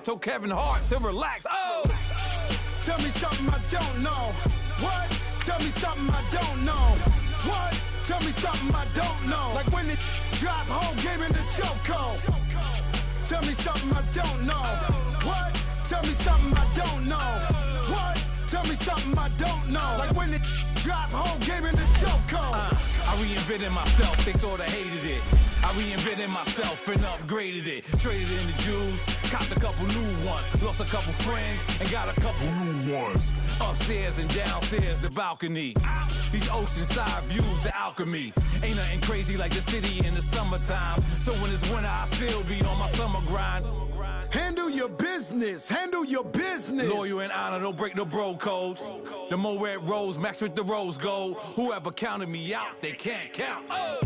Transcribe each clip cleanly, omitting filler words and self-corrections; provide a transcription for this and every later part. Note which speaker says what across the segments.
Speaker 1: told Kevin Hart to relax. Oh!
Speaker 2: Tell me something I don't know. What? Tell me something I don't know. What? Tell me something I don't know. Like when it drop home, game in the chokehold. Tell me something I don't know. What? Tell me something I don't know. What? Tell me something I don't know. Like when it drop home, game in the chokehold.
Speaker 1: I reinvented myself, they sorta hated it. I reinvented myself and upgraded it. Traded in the Jews, copped a couple new ones. Lost a couple friends and got a couple new ones. Upstairs and downstairs, the balcony. These oceanside views, the alchemy. Ain't nothing crazy like the city in the summertime. So when it's winter, I still be on my summer grind.
Speaker 2: Handle your business. Handle your business.
Speaker 1: Loyal and honor, don't break the bro codes. The more red rose, max with the rose gold. Whoever counted me out, they can't count. Oh!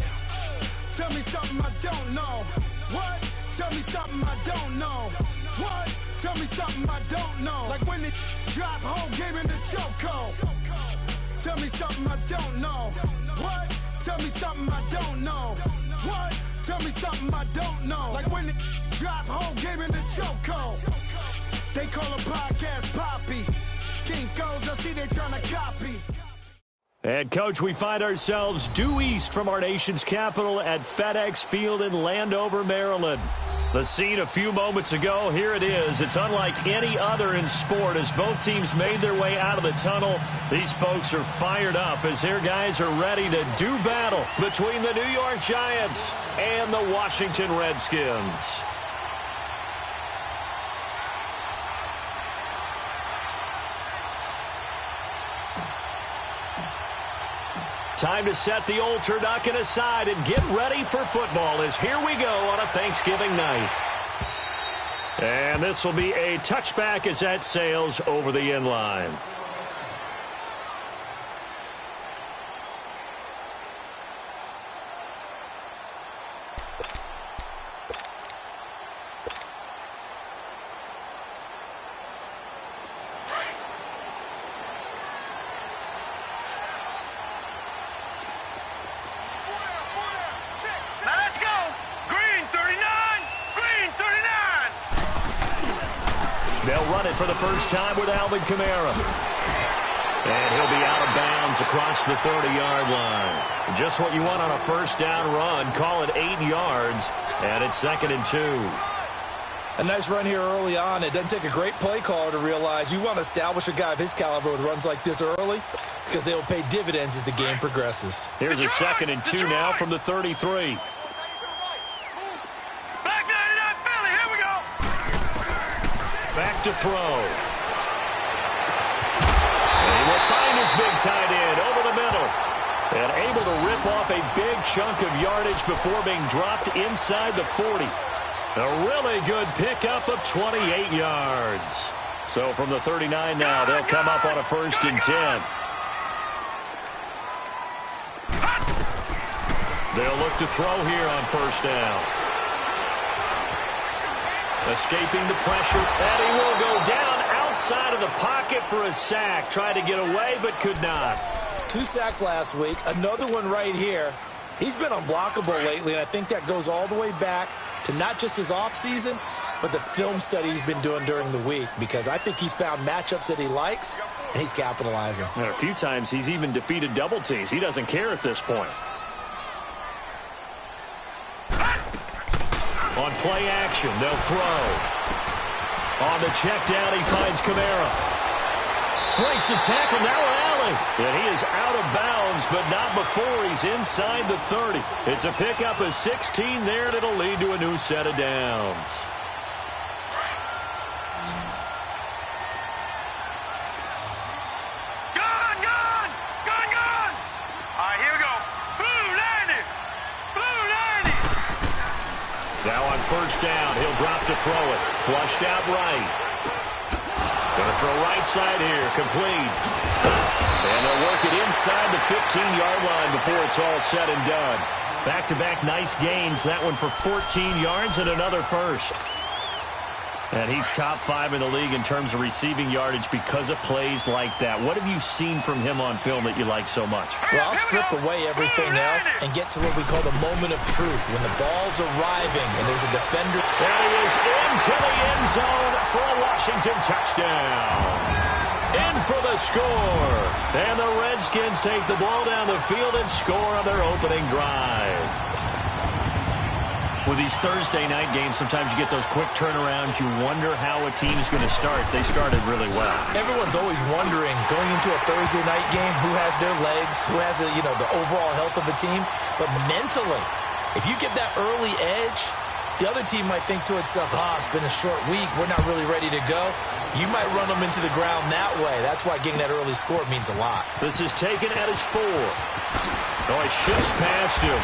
Speaker 2: Tell me something I don't know. What? Tell me something I don't know. What? Tell me something I don't know. Like when it drop home, game in the chokehold. Tell me something I don't know. What? Tell me something I don't know. What? Tell me something I don't know. Like when it drop home, game in the chokehold. They call a podcast Poppy. King goes, I see they trying to copy.
Speaker 3: And, Coach, we find ourselves due east from our nation's capital at FedEx Field in Landover, Maryland. The scene a few moments ago, here it is. It's unlike any other in sport as both teams made their way out of the tunnel. These folks are fired up as their guys are ready to do battle between the New York Giants and the Washington Redskins. Time to set the old turducken aside and get ready for football as here we go on a Thanksgiving night. And this will be a touchback as that sails over the end line. For the first time with Alvin Kamara. And he'll be out of bounds across the 30-yard line. Just what you want on a first down run. Call it 8 yards, and it's 2nd and 2.
Speaker 4: A nice run here early on. It doesn't take a great play caller to realize you want to establish a guy of his caliber with runs like this early because they will pay dividends as the game progresses.
Speaker 3: Here's a 2nd and 2 now from the 33. Back to throw. And he will find his big tight end over the middle. And able to rip off a big chunk of yardage before being dropped inside the 40. A really good pickup of 28 yards. So from the 39 now, they'll come up on a 1st and 10. They'll look to throw here on 1st down. Escaping the pressure, and he will go down outside of the pocket for a sack. Tried to get away, but could not.
Speaker 4: 2 sacks last week, another one right here. He's been unblockable lately, and I think that goes all the way back to not just his offseason, but the film study he's been doing during the week, because I think he's found matchups that he likes, and he's capitalizing.
Speaker 3: And a few times he's even defeated double teams. He doesn't care at this point. On play action, they'll throw. On the check down, he finds Kamara. Breaks the tackle, now an alley. And he is out of bounds, but not before he's inside the 30. It's a pickup of 16 there, and it'll lead to a new set of downs. Now on 1st down, he'll drop to throw it. Flushed out right. Going to throw right side here, complete. And they'll work it inside the 15-yard line before it's all said and done. Back-to-back nice gains. That one for 14 yards and another first. And he's top 5 in the league in terms of receiving yardage because of plays like that. What have you seen from him on film that you like so much?
Speaker 4: Well, I'll strip away everything else and get to what we call the moment of truth, when the ball's arriving and there's a defender.
Speaker 3: And he is into the end zone Washington touchdown. In for the score. And the Redskins take the ball down the field and score on their opening drive. With these Thursday night games, sometimes you get those quick turnarounds. You wonder how a team is going to start. They started really well. Everyone's always wondering, going into a Thursday night game, who has their legs, who has the overall health of a team. But mentally, if you get that early edge, the other team might think to itself, it's been a short week. We're not really ready to go. You might run them into the ground that way. That's why getting that early score means a lot. This is taken at his 4. He shifts past him.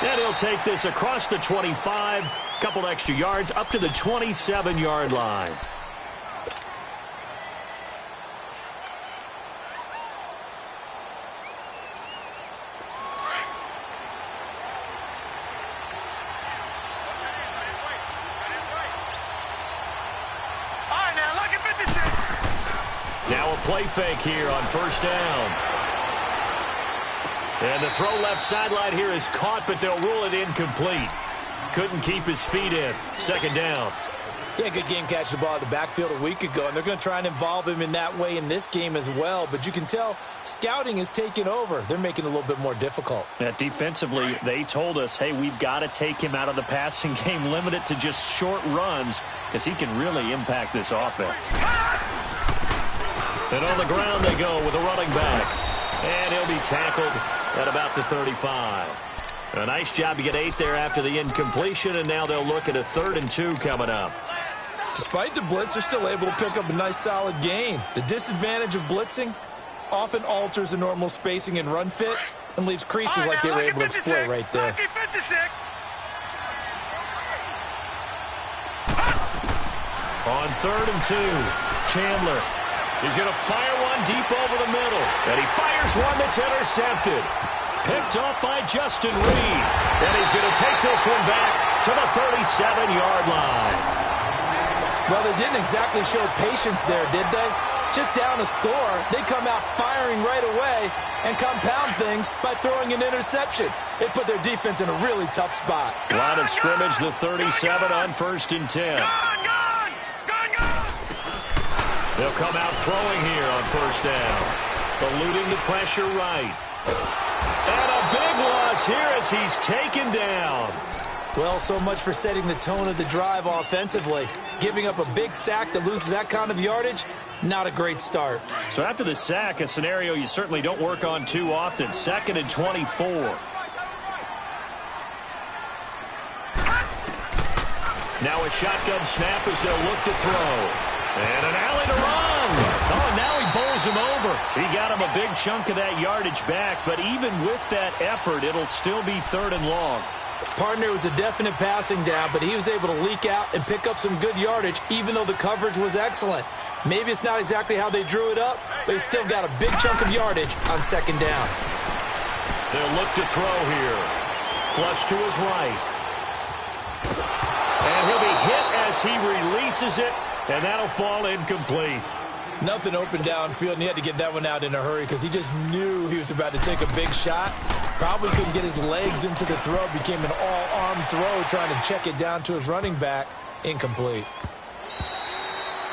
Speaker 3: And he'll take this across the 25. Couple extra yards up to the 27-yard line. Now a play fake here on first down. And the throw left sideline here is caught, but they'll rule it incomplete. Couldn't keep his feet in. Second down. Yeah, good game catching the ball in the backfield a week ago, and they're going to try and involve him in that way in this game as well. But you can tell scouting is taking over. They're making it a little bit more difficult. Defensively, they told us, hey, we've got to take him out of the passing game, limit it to just short runs, because he can really impact this offense. And on the ground they go with a running back. And he'll be tackled at about the 35. A nice job to get 8 there after the incompletion, and now they'll look at a 3rd and 2 coming up. Despite the blitz, they're still able to pick up a nice solid gain. The disadvantage of blitzing often alters the normal spacing and run fits and leaves creases like they were able to exploit right there. On 3rd and 2, Chandler. He's going to fire one deep over the middle. And he fires one that's intercepted. Picked off by Justin Reed. And he's going to take this one back to the 37-yard line. Well, they didn't exactly show patience there, did they? Just down a score, they come out firing right away and compound things by throwing an interception. It put their defense in a really tough spot. Line of scrimmage, the 37 on 1st and 10. They'll come out throwing here on 1st down. Eluding the pressure right. And a big loss here as he's taken down. Well, so much for setting the tone of the drive offensively. Giving up a big sack that loses that kind of yardage, not a great start. So after the sack, a scenario you certainly don't work on too often. 2nd and 24. Now a shotgun snap as they'll look to throw. And an alley to run. Oh, and now he bowls him over. He got him a big chunk of that yardage back, but even with that effort, it'll still be 3rd and long. Partner was a definite passing down, but he was able to leak out and pick up some good yardage, even though the coverage was excellent. Maybe it's not exactly how they drew it up, but he still got a big chunk of yardage on 2nd down. They'll look to throw here. Flush to his right. And he'll be hit as he releases it. And that'll fall incomplete. Nothing open downfield, and he had to get that one out in a hurry because he just knew he was about to take a big shot. Probably couldn't get his legs into the throw. Became an all-arm throw, trying to check it down to his running back. Incomplete.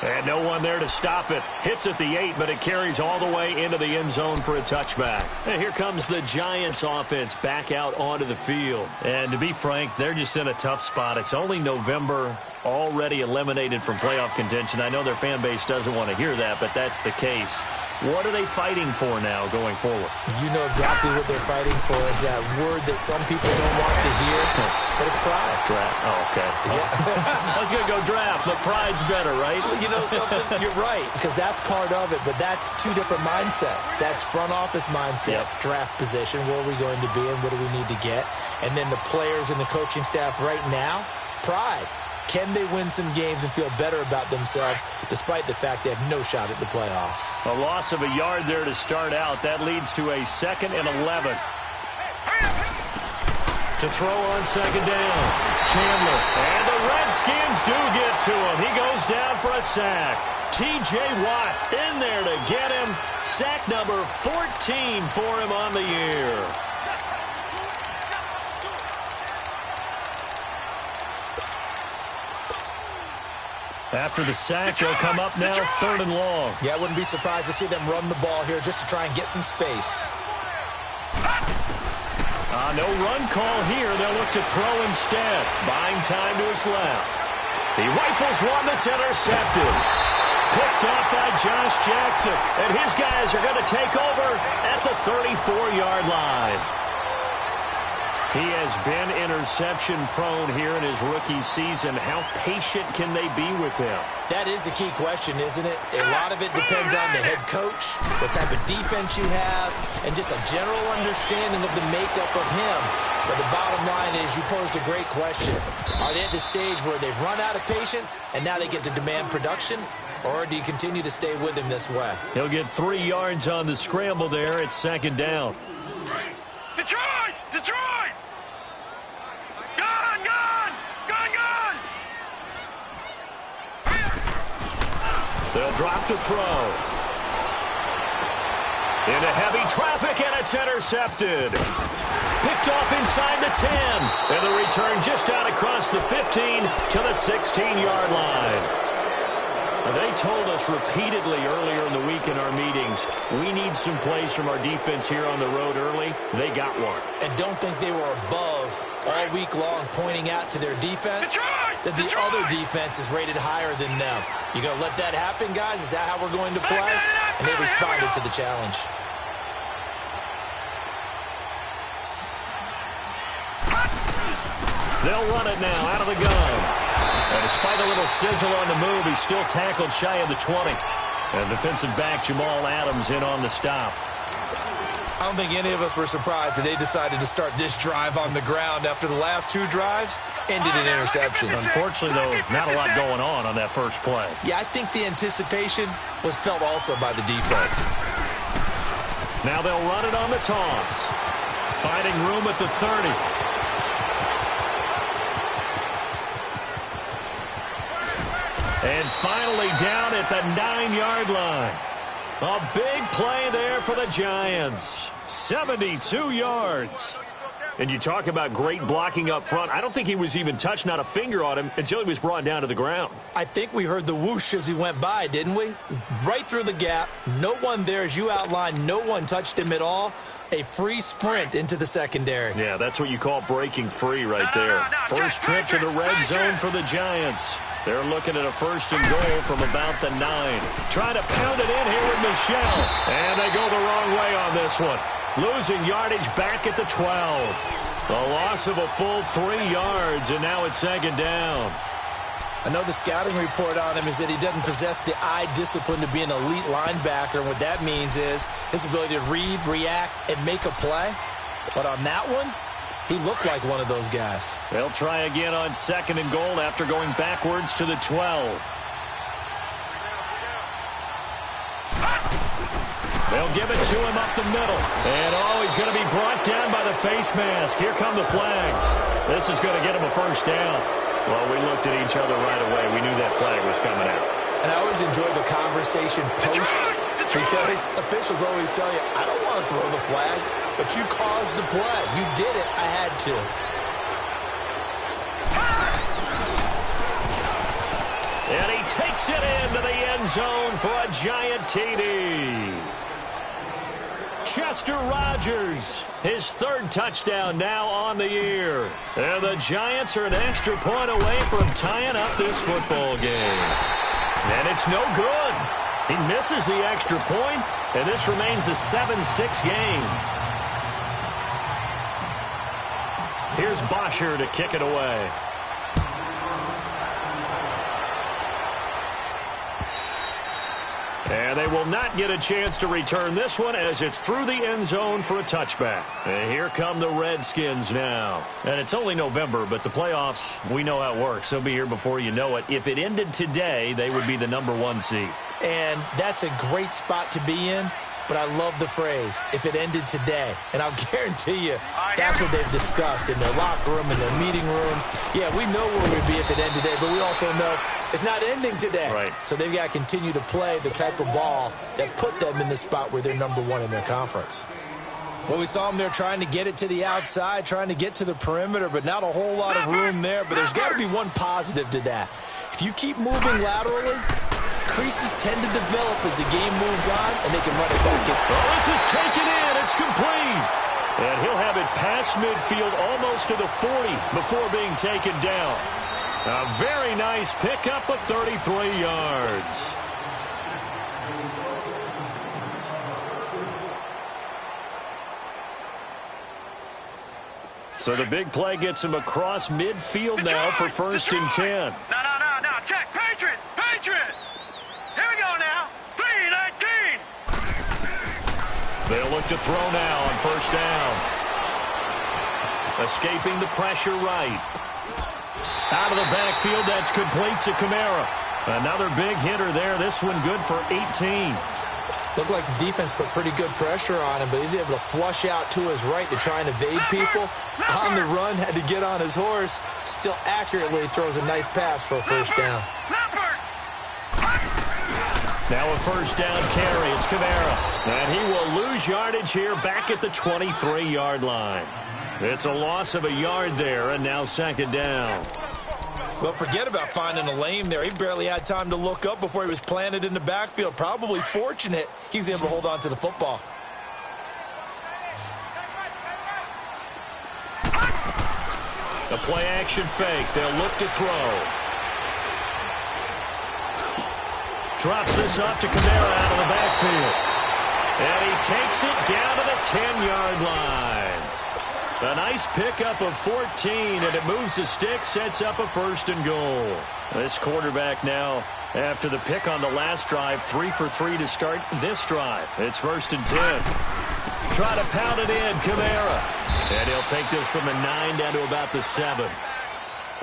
Speaker 3: And no one there to stop it. Hits at the 8, but it carries all the way into the end zone for a touchback. And here comes the Giants offense back out onto the field. And to be frank, they're just in a tough spot. It's only November. Already eliminated from playoff contention. I know their fan base doesn't want to hear that, but that's the case. What are they fighting for now going forward? You know exactly what they're fighting for is that word that some people don't want to hear, but it's pride. Draft. Oh, okay. Yeah. I was going to go draft, but pride's better, right? You know something? You're right, because that's part of it, but that's 2 different mindsets. That's front office mindset, draft position, where are we going to be and what do we need to get? And then the players and the coaching staff right now, pride. Can they win some games and feel better about themselves despite the fact they have no shot at the playoffs? A loss of a yard there to start out. That leads to a 2nd and 11. To throw on 2nd down. Chandler. And the Redskins do get to him. He goes down for a sack. T.J. Watt in there to get him. Sack number 14 for him on the year. After the sack, they'll come up now 3rd and long.
Speaker 4: Yeah, I wouldn't be surprised to see them run the ball here just to try and get some space.
Speaker 3: No run call here. They'll look to throw instead. Buying time to his left. He rifles one that's intercepted. Picked up by Josh Jackson. And his guys are going to take over at the 34-yard line. He has been interception-prone here in his rookie season. How patient can they be with him?
Speaker 4: That is the key question, isn't it? A lot of it depends on the head coach, what type of defense you have, and just a general understanding of the makeup of him. But the bottom line is you posed a great question. Are they at the stage where they've run out of patience and now they get to demand production? Or do you continue to stay with him this way?
Speaker 3: He'll get 3 yards on the scramble there at 2nd down.
Speaker 2: Detroit! Detroit! Gone! Gone! Gone! Gone!
Speaker 3: They'll drop to throw. Into heavy traffic, and it's intercepted. Picked off inside the 10. And the return just out across the 15 to the 16-yard line. They told us repeatedly earlier in the week in our meetings, we need some plays from our defense here on the road early. They got one.
Speaker 4: And don't think they were above all week long pointing out to their defense that the other defense is rated higher than them. You going to let that happen, guys? Is that how we're going to play? And they responded to the challenge.
Speaker 3: They'll run it now out of the gun. And despite a little sizzle on the move, he's still tackled shy of the 20. And defensive back Jamal Adams in on the stop.
Speaker 4: I don't think any of us were surprised that they decided to start this drive on the ground after the last 2 drives ended in interceptions.
Speaker 3: Unfortunately, though, not a lot going on that first play.
Speaker 4: Yeah, I think the anticipation was felt also by the defense.
Speaker 3: Now they'll run it on the toss. Finding room at the 30. And finally down at the 9-yard line. A big play there for the Giants. 72 yards. And you talk about great blocking up front. I don't think he was even touched, not a finger on him, until he was brought down to the ground.
Speaker 4: I think we heard the whoosh as he went by, didn't we? Right through the gap. No one there, as you outlined. No one touched him at all. A free sprint into the secondary.
Speaker 3: Yeah, that's what you call breaking free right there. First trip to the red zone for the Giants. They're looking at a 1st and goal from about the 9. Trying to pound it in here with Michelle. And they go the wrong way on this one. Losing yardage back at the 12. A loss of a full 3 yards, and now it's 2nd down.
Speaker 4: I know the scouting report on him is that he doesn't possess the eye discipline to be an elite linebacker, and what that means is his ability to read, react, and make a play. But on that one, he looked like one of those guys.
Speaker 3: They'll try again on 2nd and goal after going backwards to the 12. They'll give it to him up the middle. And, he's going to be brought down by the face mask. Here come the flags. This is going to get him a 1st down. Well, we looked at each other right away. We knew that flag was coming out.
Speaker 4: And I always enjoy the conversation post because officials always tell you, I don't want to throw the flag, but you caused the play. You did it. I had to.
Speaker 3: And he takes it into the end zone for a Giant TD. Chester Rogers, his 3rd touchdown now on the year. And the Giants are an extra point away from tying up this football game. And it's no good. He misses the extra point, and this remains a 7-6 game. Here's Bosher to kick it away. And they will not get a chance to return this one as it's through the end zone for a touchback. And here come the Redskins now. And it's only November, but the playoffs, we know how it works. They'll be here before you know it. If it ended today, they would be the #1 seed.
Speaker 4: And that's a great spot to be in. But I love the phrase, if it ended today. And I'll guarantee you, that's what they've discussed in their locker room, in their meeting rooms. Yeah, we know where we'd be if it ended today, but we also know it's not ending today.
Speaker 3: Right.
Speaker 4: So they've got to continue to play the type of ball that put them in the spot where they're #1 in their conference. Well, we saw them there trying to get it to the outside, trying to get to the perimeter, but not a whole lot of room there. But there's got to be one positive to that. If you keep moving laterally, creases tend to develop as the game moves on, and they can run it back in.
Speaker 3: Oh, this is taken in. It's complete. And he'll have it past midfield almost to the 40 before being taken down. A very nice pickup of 33 yards. So the big play gets him across midfield now for first and 10.
Speaker 2: No. Check. Patriot. Here we go now. 3-19.
Speaker 3: They'll look to throw now on first down. Escaping the pressure right. Out of the backfield, that's complete to Kamara. Another big hitter there. This one good for 18.
Speaker 4: Looked like the defense put pretty good pressure on him, but he's able to flush out to his right to try and evade people. On the run, had to get on his horse. Still accurately throws a nice pass for a first down.
Speaker 3: Now a first down carry. It's Kamara. And he will lose yardage here back at the 23-yard line. It's a loss of a yard there, and now second down.
Speaker 4: Well, forget about finding a lane there. He barely had time to look up before he was planted in the backfield. Probably fortunate he was able to hold on to the football.
Speaker 3: A play-action fake. They'll look to throw. Drops this off to Kamara out of the backfield. And he takes it down to the 10-yard line. A nice pickup of 14, and it moves the stick, sets up a first and goal. This quarterback now, after the pick on the last drive, 3 for 3 to start this drive. It's first and 10. Try to pound it in, Kamara. And he'll take this from the 9 down to about the 7.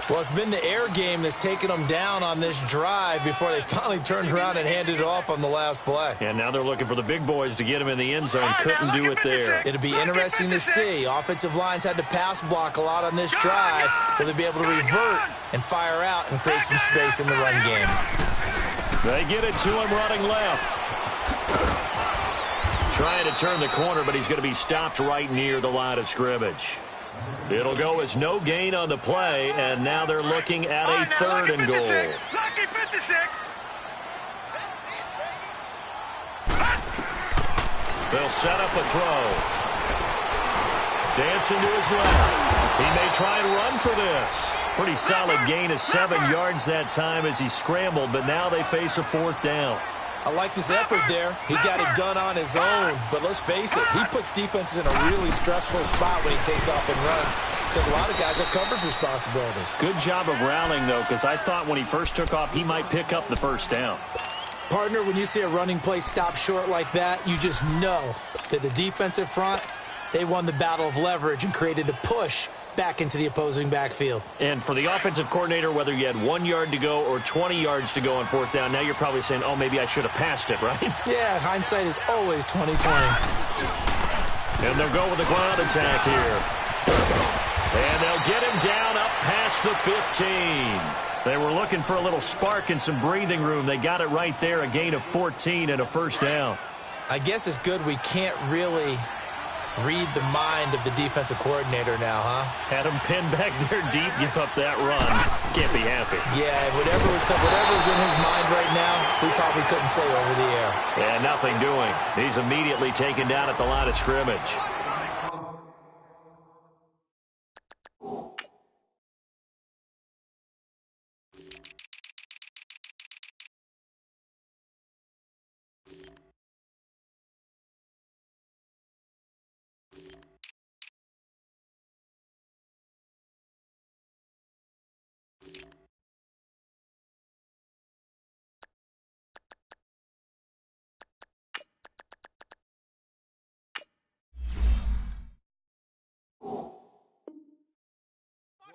Speaker 4: Well, it's been the air game that's taken them down on this drive before they finally turned around and handed it off on the last play.
Speaker 3: And now they're looking for the big boys to get him in the end zone. Couldn't do it there.
Speaker 4: It'll be interesting to see. Offensive lines had to pass block a lot on this drive. Will they be able to revert and fire out and create some space in the run game?
Speaker 3: They get it to him running left. Trying to turn the corner, but he's going to be stopped right near the line of scrimmage. It'll go as no gain on the play, and now they're looking at a third and goal.
Speaker 2: Lucky 56.
Speaker 3: They'll set up a throw. Dancing to his left. He may try and run for this. Pretty solid gain of 7 yards that time as he scrambled, but now they face a fourth down.
Speaker 4: I liked his effort there. He got it done on his own. But let's face it, he puts defenses in a really stressful spot when he takes off and runs because a lot of guys have coverage responsibilities.
Speaker 3: Good job of rallying, though, because I thought when he first took off, he might pick up the first down.
Speaker 4: Partner, when you see a running play stop short like that, you just know that the defensive front, they won the battle of leverage and created a push back into the opposing backfield.
Speaker 3: And for the offensive coordinator, whether you had 1 yard to go or 20 yards to go on fourth down, now you're probably saying, oh, maybe I should have passed it, right?
Speaker 4: Yeah, hindsight is always 20/20.
Speaker 3: And they'll go with the ground attack here. And they'll get him down up past the 15. They were looking for a little spark and some breathing room. They got it right there, a gain of 14 and a first down.
Speaker 4: I guess it's good we can't really read the mind of the defensive coordinator now, huh?
Speaker 3: Had him pinned back there deep, give up that run. Can't be happy.
Speaker 4: Yeah, whatever's in his mind right now, we probably couldn't say over the air.
Speaker 3: And nothing doing. He's immediately taken down at the line of scrimmage.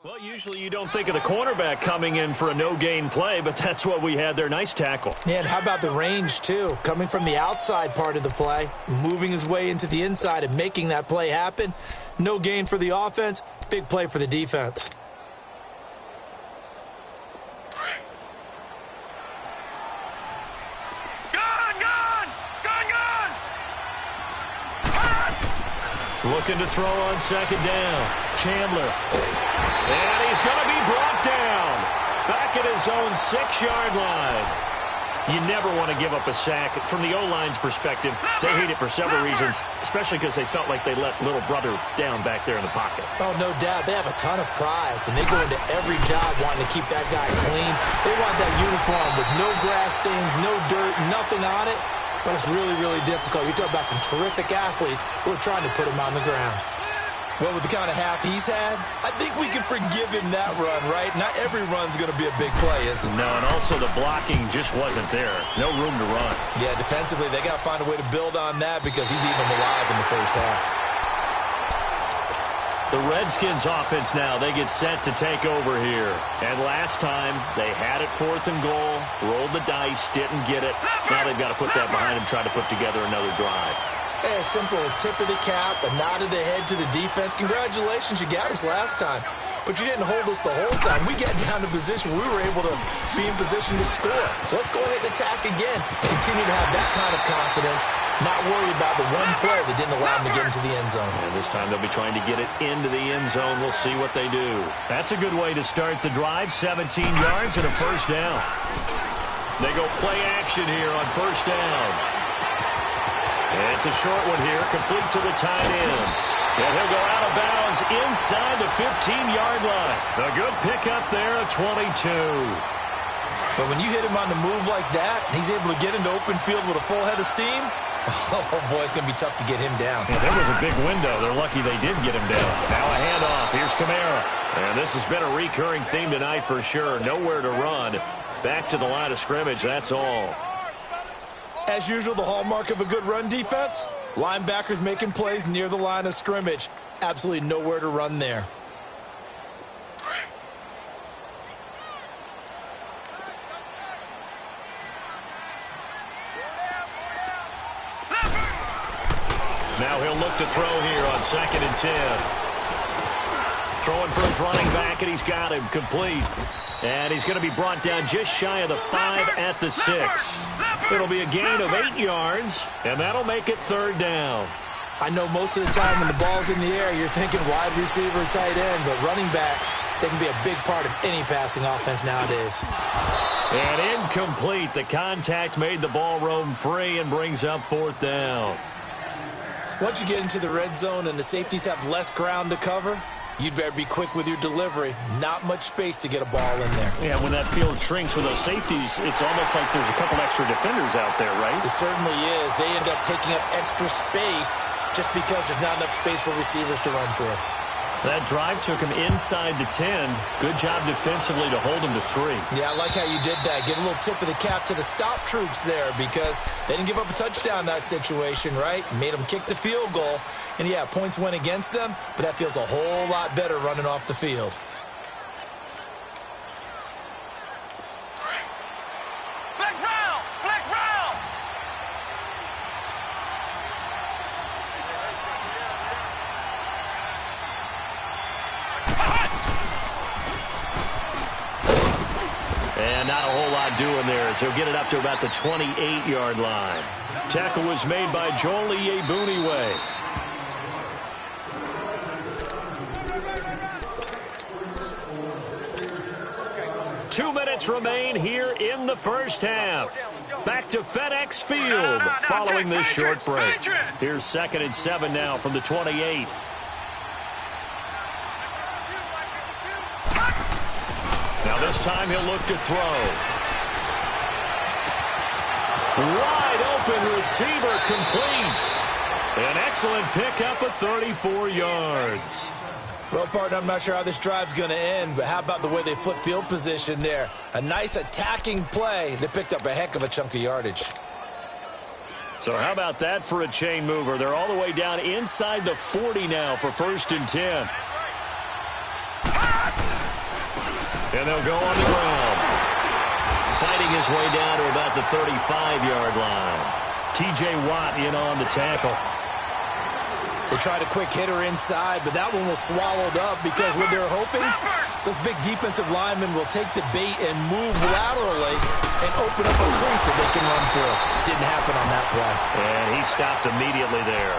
Speaker 3: Well, usually you don't think of the cornerback coming in for a no-gain play, but that's what we had there. Nice tackle.
Speaker 4: Yeah, and how about the range, too? Coming from the outside part of the play, moving his way into the inside and making that play happen. No gain for the offense, big play for the defense.
Speaker 3: Looking to throw on second down. Chandler. And he's going to be brought down. back at his own 6-yard line. You never want to give up a sack. From the O-line's perspective, they hate it for several reasons, especially because they felt like they let little brother down back there in the pocket.
Speaker 4: Oh, no doubt. They have a ton of pride, and they go into every job wanting to keep that guy clean. They want that uniform with no grass stains, no dirt, nothing on it. But it's really, really difficult. You're talking about some terrific athletes who are trying to put him on the ground. Well, with the kind of half he's had, I think we can forgive him that run, right? Not every run's going to be a big play, is it?
Speaker 3: No, and also the blocking just wasn't there. No room to run.
Speaker 4: Yeah, defensively, they got to find a way to build on that because he's eating them alive in the first half.
Speaker 3: The Redskins offense now, they get set to take over here. And last time, they had it 4th and goal, rolled the dice, didn't get it. Now they've got to put that behind them, try to put together another drive.
Speaker 4: Hey, a simple tip of the cap, a nod of the head to the defense. Congratulations, you got us last time. But you didn't hold us the whole time. We got down to position. We were able to be in position to score. Let's go ahead and attack again. Continue to have that kind of confidence. Not worry about the one play that didn't allow them to get into the end zone.
Speaker 3: And this time they'll be trying to get it into the end zone. We'll see what they do. That's a good way to start the drive. 17 yards and a first down. They go play action here on first down. And it's a short one here, complete to the tight end. And he'll go out of bounds inside the 15-yard line. A good pickup there, a 22.
Speaker 4: But when you hit him on the move like that, and he's able to get into open field with a full head of steam, oh, boy, it's going to be tough to get him down.
Speaker 3: Yeah, there was a big window. They're lucky they did get him down. Now a handoff. Here's Kamara. And this has been a recurring theme tonight for sure. Nowhere to run. Back to the line of scrimmage, that's all.
Speaker 4: As usual, the hallmark of a good run defense, linebackers making plays near the line of scrimmage. Absolutely nowhere to run there.
Speaker 3: Now he'll look to throw here on 2nd and 10. Throwing for his running back, and he's got him complete. And he's going to be brought down just shy of the 5 at the 6. It'll be a gain of 8 yards, and that'll make it 3rd down.
Speaker 4: I know most of the time when the ball's in the air, you're thinking wide receiver, tight end, but running backs, they can be a big part of any passing offense nowadays.
Speaker 3: And incomplete. The contact made the ball roam free and brings up 4th down.
Speaker 4: Once you get into the red zone and the safeties have less ground to cover, you'd better be quick with your delivery. Not much space to get a ball in there.
Speaker 3: Yeah, when that field shrinks with those safeties, it's almost like there's a couple extra defenders out there, right?
Speaker 4: It certainly is. They end up taking up extra space just because there's not enough space for receivers to run through.
Speaker 3: That drive took him inside the 10. Good job defensively to hold him to 3.
Speaker 4: Yeah, I like how you did that. Give a little tip of the cap to the stop troops there because they didn't give up a touchdown in that situation, right? Made them kick the field goal. And, yeah, points went against them, but that feels a whole lot better running off the field.
Speaker 3: And not a whole lot doing there as he'll get it up to about the 28-yard line. Tackle was made by Joel Iyiegbuniwe. Two minutes remain here in the first half. Back to FedEx Field following this short break. Here's 2nd and 7 now from the 28. Now this time he'll look to throw. Wide open receiver complete. An excellent pickup of 34 yards.
Speaker 4: Well, partner, I'm not sure how this drive's going to end, but how about the way they flip field position there? A nice attacking play that picked up a heck of a chunk of yardage.
Speaker 3: So how about that for a chain mover? They're all the way down inside the 40 now for 1st and 10. And they'll go on the ground. Fighting his way down to about the 35-yard line. T.J. Watt in on the tackle.
Speaker 4: They tried a quick hitter inside, but that one was swallowed up because what they're hoping, those big defensive linemen will take the bait and move laterally and open up a crease that they can run through. Didn't happen on that play.
Speaker 3: And he stopped immediately there.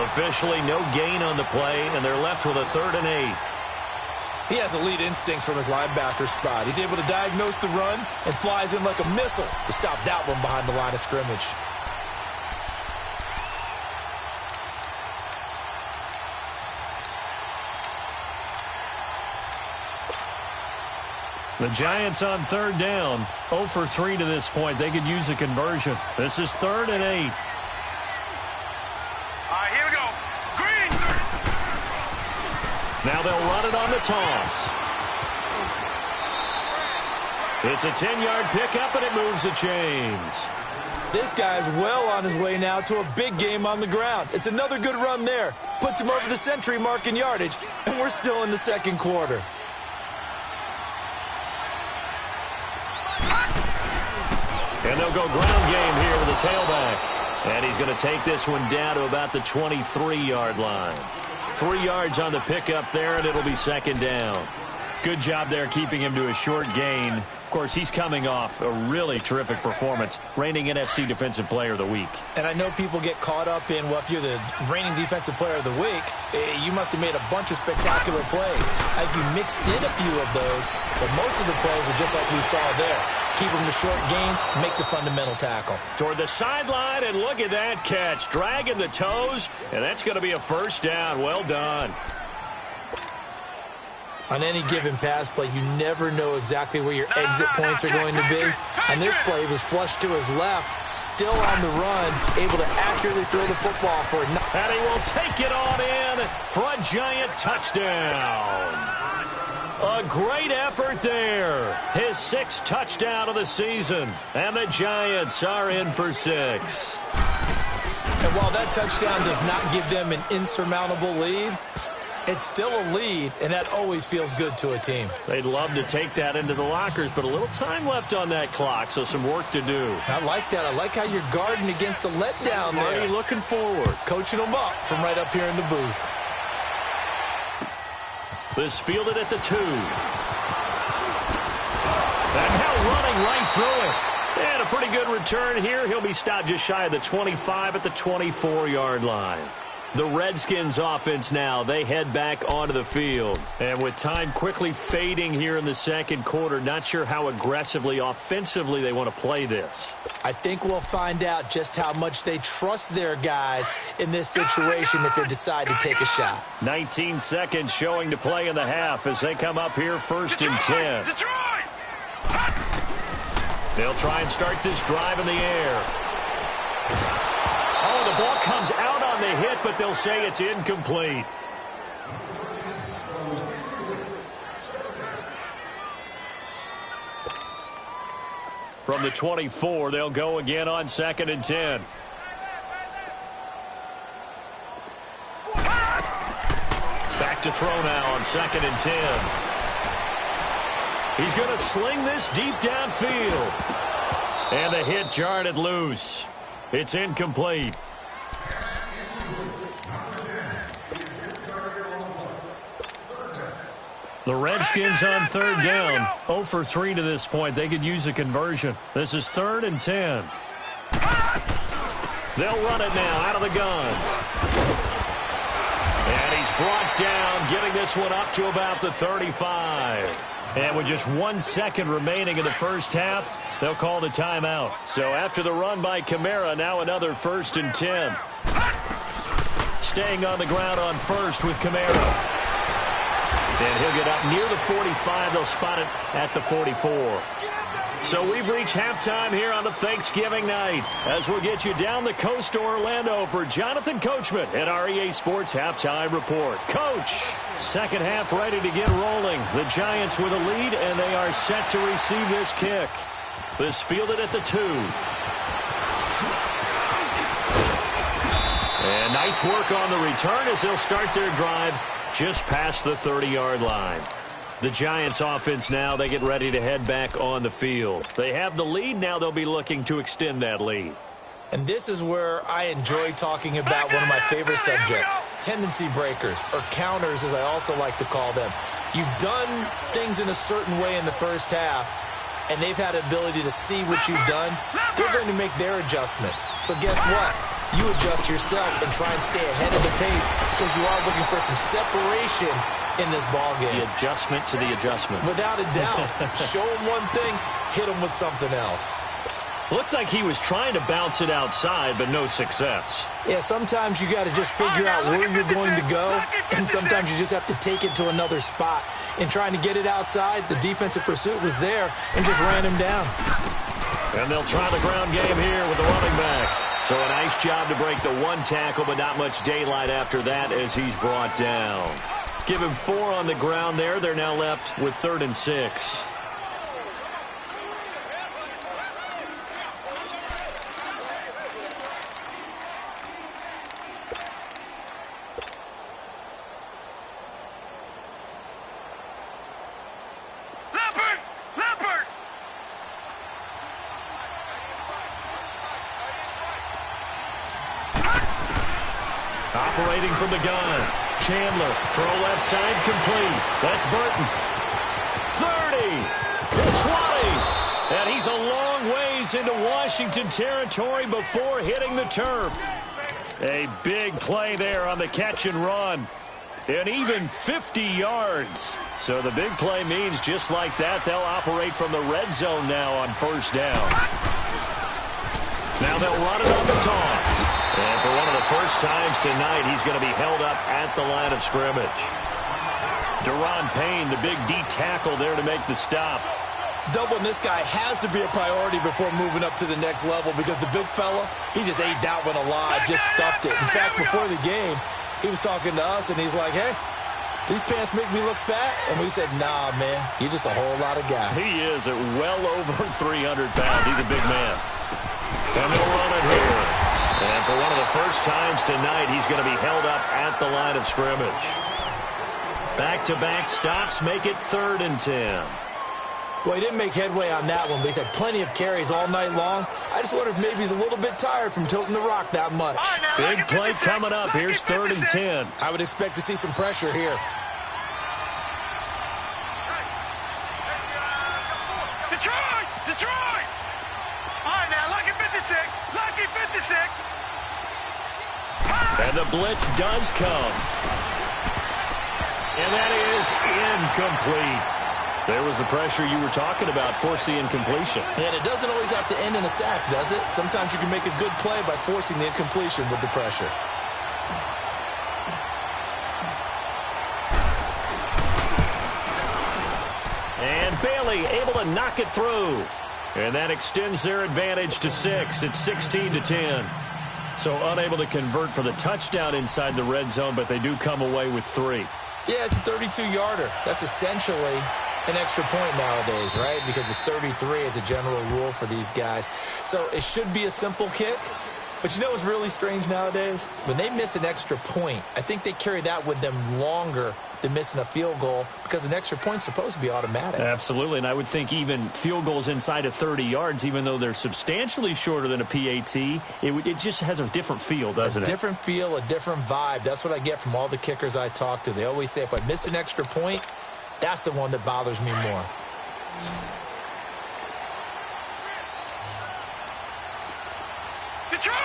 Speaker 3: Officially no gain on the play, and they're left with a 3rd and 8.
Speaker 4: He has elite instincts from his linebacker spot. He's able to diagnose the run and flies in like a missile to stop that one behind the line of scrimmage.
Speaker 3: The Giants on third down, 0 for 3 to this point. They could use a conversion. This is 3rd and 8.
Speaker 2: All right, here we go. Green.
Speaker 3: Now they'll run it on the toss. It's a 10-yard pickup, and it moves the chains.
Speaker 4: This guy's well on his way now to a big game on the ground. It's another good run there. Puts him over the century mark in yardage, and we're still in the second quarter.
Speaker 3: And they'll go ground game here with a tailback. And he's going to take this one down to about the 23-yard line. 3 yards on the pickup there, and it'll be second down. Good job there keeping him to a short gain. Of course, he's coming off a really terrific performance, reigning NFC Defensive Player of the Week.
Speaker 4: And I know people get caught up in, well, if you're the reigning Defensive Player of the Week, you must have made a bunch of spectacular plays. I think you mixed in a few of those, but most of the plays are just like we saw there. Keep them to short gains, make the fundamental tackle.
Speaker 3: Toward the sideline, and look at that catch. Dragging the toes, and that's going to be a first down. Well done.
Speaker 4: On any given pass play, you never know exactly where your exit points are going to be. On this play, he was flushed to his left, still on the run, able to accurately throw the football for a...
Speaker 3: And he will take it on in for a Giant touchdown. A great effort there. His 6th touchdown of the season. And the Giants are in for 6.
Speaker 4: And while that touchdown does not give them an insurmountable lead, it's still a lead, and that always feels good to a team.
Speaker 3: They'd love to take that into the lockers, but a little time left on that clock, so some work to do.
Speaker 4: I like that. I like how you're guarding against a letdown there.
Speaker 3: Marty looking forward.
Speaker 4: Coaching them up from right up here in the booth.
Speaker 3: This fielded at the 2. And now running right through it. And a pretty good return here. He'll be stopped just shy of the 25 at the 24-yard line. The Redskins offense now, they head back onto the field. And with time quickly fading here in the second quarter, not sure how aggressively, offensively they want to play this.
Speaker 4: I think we'll find out just how much they trust their guys in this situation if they decide to take a shot.
Speaker 3: 19 seconds showing to play in the half as they come up here 1st and 10. They'll try and start this drive in the air. Oh, the ball comes out on the hit, but they'll say it's incomplete. From the 24, they'll go again on 2nd and 10. Back to throw now on 2nd and 10. He's going to sling this deep downfield. And the hit jarred it loose. It's incomplete. The Redskins on 3rd down. 0 for 3 to this point. They could use a conversion. This is 3rd and 10. They'll run it now out of the gun. And he's brought down, getting this one up to about the 35. And with just 1 second remaining in the first half, they'll call the timeout. So after the run by Kamara, now another 1st and 10. Staying on the ground on 1st with Kamara. And he'll get up near the 45. They'll spot it at the 44. So we've reached halftime here on a Thanksgiving night as we'll get you down the coast to Orlando for Jonathan Coachman at our EA Sports Halftime Report. Coach, second half ready to get rolling. The Giants with a lead, and they are set to receive this kick. This fielded at the 2. And nice work on the return as they'll start their drive just past the 30-yard line. The Giants offense now, they get ready to head back on the field. They have the lead. Now they'll be looking to extend that lead.
Speaker 4: And this is where I enjoy talking about one of my favorite subjects, tendency breakers, or counters as I also like to call them. You've done things in a certain way in the first half, and they've had the ability to see what you've done, they're going to make their adjustments. So guess what? You adjust yourself and try and stay ahead of the pace because you are looking for some separation in this ball game.
Speaker 3: The adjustment to the adjustment.
Speaker 4: Without a doubt. Show them one thing, hit them with something else.
Speaker 3: Looked like he was trying to bounce it outside, but no success.
Speaker 4: Yeah, sometimes you got to just figure out where you're going to go, and sometimes you just have to take it to another spot. In trying to get it outside, the defensive pursuit was there and just ran him down.
Speaker 3: And they'll try the ground game here with the running back. So a nice job to break the one tackle, but not much daylight after that as he's brought down. Give him 4 on the ground there. They're now left with 3rd and 6. Operating from the gun. Chandler, throw left side, complete. That's Burton. 30, 20, and he's a long ways into Washington territory before hitting the turf. A big play there on the catch and run. And even 50 yards. So the big play means just like that, they'll operate from the red zone now on 1st down. Now they'll run it on the toss. And for one of the first times tonight, he's going to be held up at the line of scrimmage. Deron Payne, the big D tackle there to make the stop.
Speaker 4: Doubling this guy has to be a priority before moving up to the next level because the big fella, he just ate that one alive, just stuffed it. In fact, before the game, he was talking to us, and he's like, hey, these pants make me look fat? And we said, nah, man, you're just a whole lot of guy.
Speaker 3: He is at well over 300 pounds. He's a big man. And they'll run it here. And for one of the first times tonight, he's going to be held up at the line of scrimmage. Back-to-back stops make it 3rd and 10.
Speaker 4: Well, he didn't make headway on that one, but he's had plenty of carries all night long. I just wonder if maybe he's a little bit tired from toting the rock that much.
Speaker 3: Big play coming up. Here's 3rd and 10.
Speaker 4: I would expect to see some pressure here.
Speaker 2: Detroit! Detroit! All right, now, lucky 56. Lucky 56.
Speaker 3: And the blitz does come. And that is incomplete. There was the pressure you were talking about, force the incompletion.
Speaker 4: And it doesn't always have to end in a sack, does it? Sometimes you can make a good play by forcing the incompletion with the pressure.
Speaker 3: And Bailey able to knock it through. And that extends their advantage to 6. It's 16-10. So unable to convert for the touchdown inside the red zone, but they do come away with 3.
Speaker 4: Yeah, it's a 32-yarder. That's essentially an extra point nowadays, right? Because it's 33 as a general rule for these guys. So it should be a simple kick. But you know what's really strange nowadays? When they miss an extra point, I think they carry that with them longer than missing a field goal because an extra point's supposed to be automatic.
Speaker 3: Absolutely, and I would think even field goals inside of 30 yards, even though they're substantially shorter than a PAT, it just has a different feel, doesn't it?
Speaker 4: A different feel, a different vibe. That's what I get from all the kickers I talk to. They always say if I miss an extra point, that's the one that bothers me more.
Speaker 2: Detroit!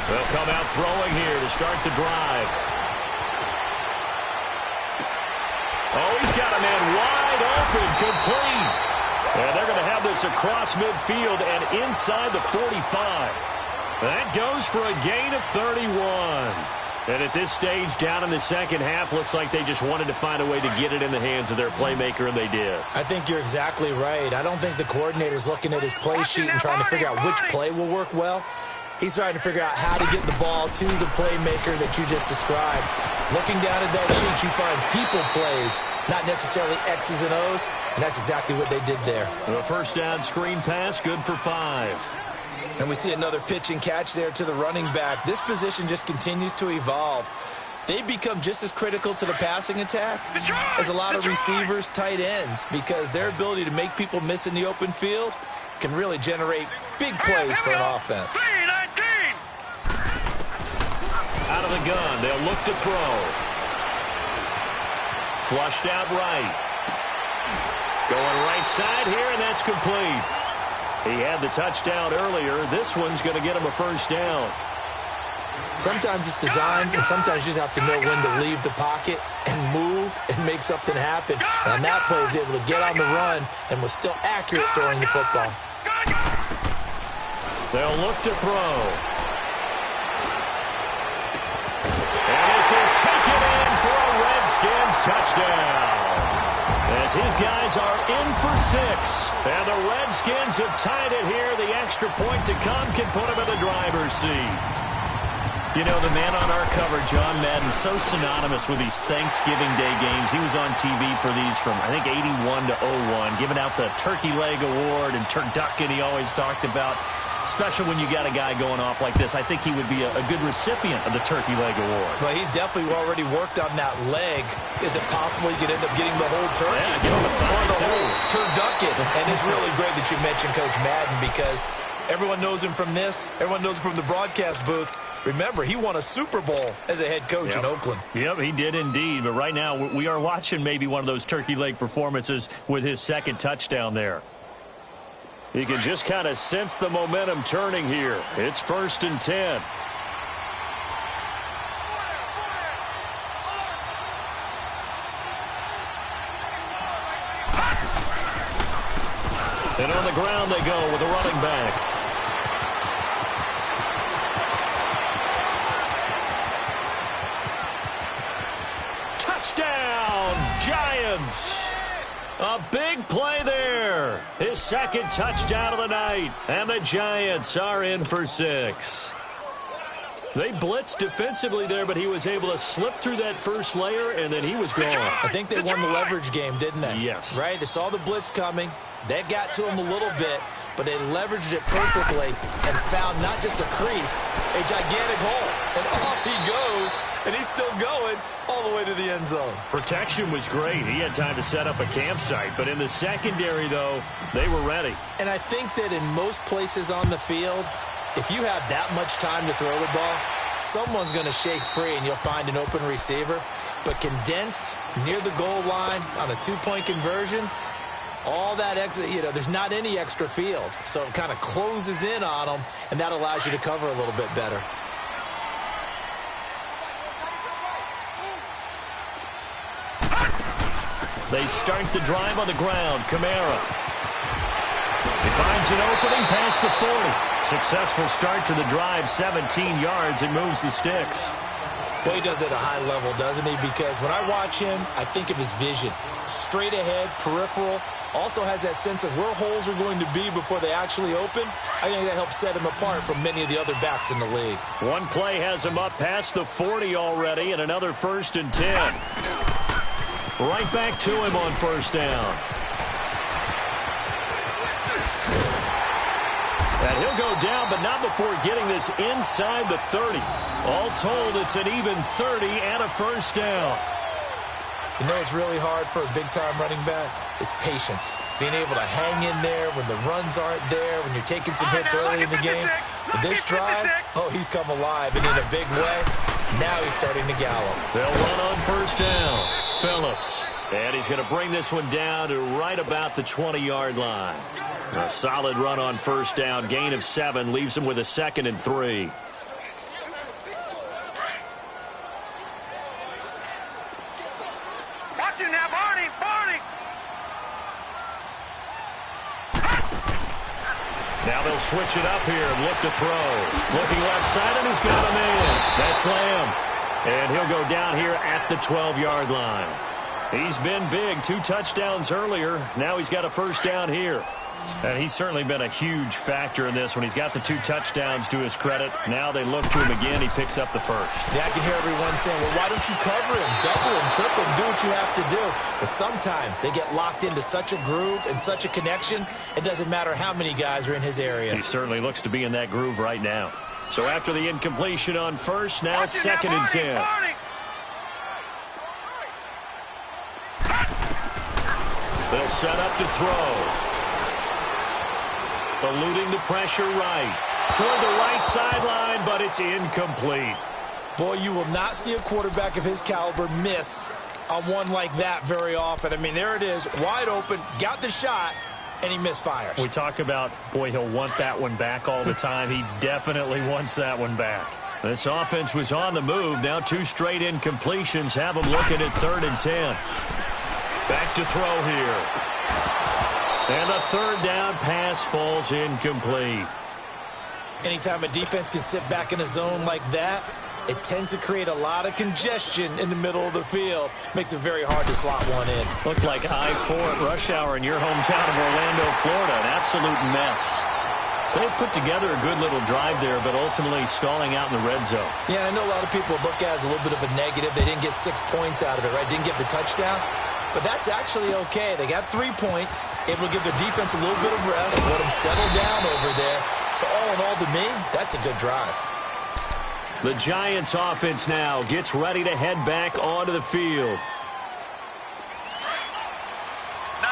Speaker 3: They'll come out throwing here to start the drive. Oh, he's got a man wide open, complete. And they're going to have this across midfield and inside the 45. That goes for a gain of 31. And at this stage, down in the second half, looks like they just wanted to find a way to get it in the hands of their playmaker, and they did.
Speaker 4: I think you're exactly right. I don't think the coordinator's looking at his play sheet and trying to figure out which play will work well. He's trying to figure out how to get the ball to the playmaker that you just described. Looking down at that sheet, you find people plays, not necessarily X's and O's, and that's exactly what they did there.
Speaker 3: The first down screen pass, good for 5.
Speaker 4: And we see another pitch and catch there to the running back. This position just continues to evolve. They become just as critical to the passing attack as a lot of receivers, tight ends, because their ability to make people miss in the open field can really generate big plays for an offense.
Speaker 3: Out of the gun, they'll look to throw. Flushed out right. Going right side here, and that's complete. He had the touchdown earlier. This one's going to get him a first down.
Speaker 4: Sometimes it's designed, and sometimes you just have to know when to leave the pocket and move and make something happen. And on that play, he was able to get on the run and was still accurate throwing the football.
Speaker 3: They'll look to throw. And this is taken in for a Redskins touchdown. As his guys are in for 6. And the Redskins have tied it here. The extra point to come can put him in the driver's seat. You know, the man on our cover, John Madden, so synonymous with these Thanksgiving Day games. He was on TV for these from, I think, 81 to 01, giving out the Turkey Leg Award and Turducken he always talked about. Especially when you got a guy going off like this. I think he would be a good recipient of the Turkey Leg Award.
Speaker 4: Well, he's definitely already worked on that leg. Is it possible he could end up getting the whole turkey?
Speaker 3: Yeah, give him a
Speaker 4: or the
Speaker 3: too.
Speaker 4: whole turducken. And it's really great that you mentioned Coach Madden because everyone knows him from this. Everyone knows him from the broadcast booth. Remember, he won a Super Bowl as a head coach in Oakland.
Speaker 3: Yep, he did indeed. But right now, we are watching maybe one of those turkey leg performances with his second touchdown there. You can just kind of sense the momentum turning here. It's 1st and 10. And on the ground they go with a running back. Touchdown, Giants! A big play there. His second touchdown of the night. And the Giants are in for 6. They blitzed defensively there, but he was able to slip through that first layer, and then he was gone.
Speaker 4: I think they won the leverage game, didn't they?
Speaker 3: Yes.
Speaker 4: Right? They saw the blitz coming. That got to him a little bit, but they leveraged it perfectly and found not just a crease, a gigantic hole. And off he goes, and he's still going all the way to the end zone.
Speaker 3: Protection was great. He had time to set up a campsite, but in the secondary, though, they were ready.
Speaker 4: And I think that in most places on the field, if you have that much time to throw the ball, someone's going to shake free and you'll find an open receiver. But condensed near the goal line on a two-point conversion, all that extra, there's not any extra field. So it kind of closes in on them, and that allows you to cover a little bit better.
Speaker 3: They start the drive on the ground. Kamara. He finds an opening past the 40. Successful start to the drive, 17 yards, and moves the sticks.
Speaker 4: Well, he does it at a high level, doesn't he? Because when I watch him, I think of his vision. Straight ahead, peripheral. Also has that sense of where holes are going to be before they actually open. I think that helps set him apart from many of the other backs in the league.
Speaker 3: One play has him up past the 40 already, and another 1st and 10. Right back to him on 1st down. And he'll go down, but not before getting this inside the 30. All told, it's an even 30 and a 1st down.
Speaker 4: You know it's really hard for a big-time running back? It's patience. Being able to hang in there when the runs aren't there, when you're taking some hits early in the game. With this drive, he's come alive, and in a big way, now he's starting to gallop.
Speaker 3: They'll run on 1st down. Phillips. And he's going to bring this one down to right about the 20-yard line. A solid run on 1st down. Gain of 7 leaves him with a 2nd and 3.
Speaker 2: Watch it now, Barney!
Speaker 3: Now they'll switch it up here and look to throw. Looking left side, and he's got him in. That's Lamb. And he'll go down here at the 12-yard line. He's been big. 2 touchdowns earlier. Now he's got a 1st down here. And he's certainly been a huge factor in this when he's got the 2 touchdowns to his credit. Now they look to him again. He picks up the 1st.
Speaker 4: Yeah, I can hear everyone saying, well, why don't you cover him, double him, triple him, do what you have to do. But sometimes they get locked into such a groove and such a connection, it doesn't matter how many guys are in his area.
Speaker 3: He certainly looks to be in that groove right now. So after the incompletion on 1st, now 2nd and 10. They'll set up to throw. Eluding the pressure right. Toward the right sideline, but it's incomplete.
Speaker 4: Boy, you will not see a quarterback of his caliber miss on one like that very often. I mean, there it is, wide open, got the shot, and he misfires.
Speaker 3: We talk about, boy, he'll want that one back all the time. He definitely wants that one back. This offense was on the move. Now 2 straight incompletions have them looking at 3rd and 10. Back to throw here. And the 3rd down pass falls incomplete.
Speaker 4: Anytime a defense can sit back in a zone like that, it tends to create a lot of congestion in the middle of the field. Makes it very hard to slot one in.
Speaker 3: Looked like I-4 at rush hour in your hometown of Orlando, Florida. An absolute mess. So they put together a good little drive there, but ultimately stalling out in the red zone.
Speaker 4: Yeah, I know a lot of people look at it as a little bit of a negative. They didn't get 6 points out of it, right? Didn't get the touchdown. But that's actually okay. They got 3 points, able to give their defense a little bit of rest, let them settle down over there. So all in all, to me, that's a good drive.
Speaker 3: The Giants offense now gets ready to head back onto the field.
Speaker 2: No.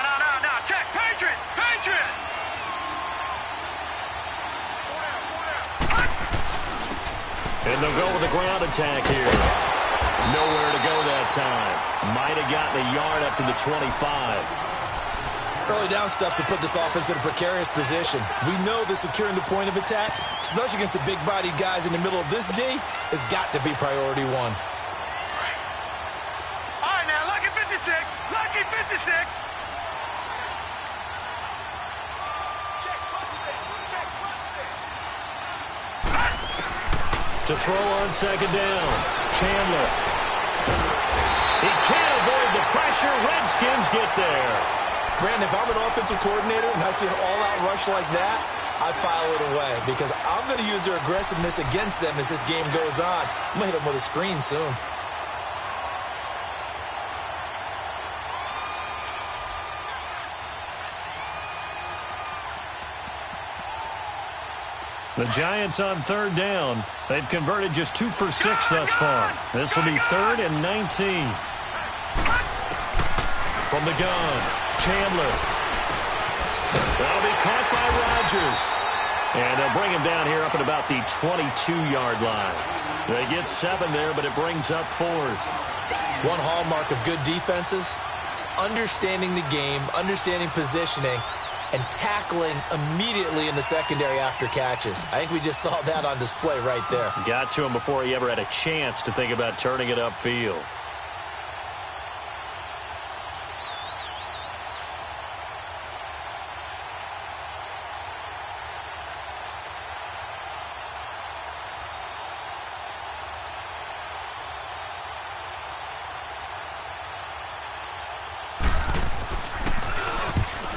Speaker 2: Check. Patriot.
Speaker 3: And they'll go with a ground attack here. Nowhere to go that time. Might have gotten a yard up to the 25.
Speaker 4: Early down stuff to put this offense in a precarious position. We know that securing the point of attack, especially against the big-bodied guys in the middle of this D, has got to be priority 1.
Speaker 2: All right, now, lucky 56. Lucky 56.
Speaker 3: To throw on 2nd down. Chandler. He can't avoid the pressure. Redskins get there.
Speaker 4: Brandon, if I'm an offensive coordinator and I see an all-out rush like that, I file it away because I'm going to use their aggressiveness against them as this game goes on. I'm going to hit them with a screen soon.
Speaker 3: The Giants on 3rd down. They've converted just 2 for 6 thus far. This will be 3rd and 19. From the gun, Chandler. That'll be caught by Rodgers. And they'll bring him down here up at about the 22-yard line. They get 7 there, but it brings up 4th.
Speaker 4: One hallmark of good defenses is understanding the game, understanding positioning, and tackling immediately in the secondary after catches. I think we just saw that on display right there.
Speaker 3: Got to him before he ever had a chance to think about turning it upfield.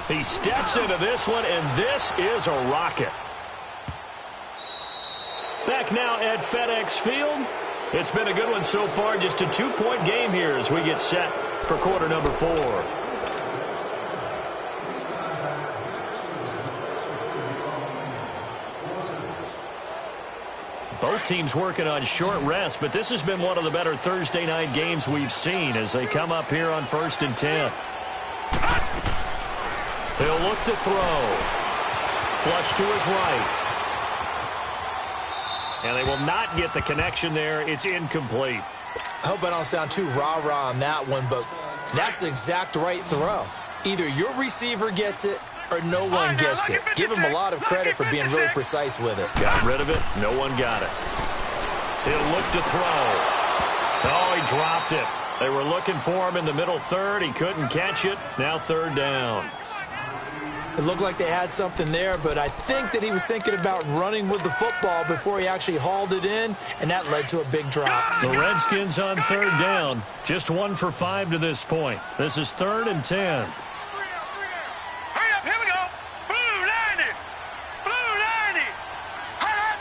Speaker 3: He steps into this one, and this is a rocket. Back now at FedEx Field. It's been a good one so far. Just a 2-point game here as we get set for quarter number 4. Both teams working on short rest, but this has been one of the better Thursday night games we've seen as they come up here on 1st and 10. He'll look to throw. Flush to his right. And they will not get the connection there. It's incomplete.
Speaker 4: I hope I don't sound too rah-rah on that one, but that's the exact right throw. Either your receiver gets it or no one gets it. Give him a lot of credit for being really precise with it.
Speaker 3: Got rid of it. No one got it. He'll look to throw. Oh, he dropped it. They were looking for him in the middle 3rd. He couldn't catch it. Now 3rd down.
Speaker 4: It looked like they had something there, but I think that he was thinking about running with the football before he actually hauled it in, and that led to a big drop.
Speaker 3: The Redskins on 3rd down. Just 1 for 5 to this point. This is 3rd and 10.
Speaker 2: Hurry up, here we go. Blue 90. Blue 90. Hurry up.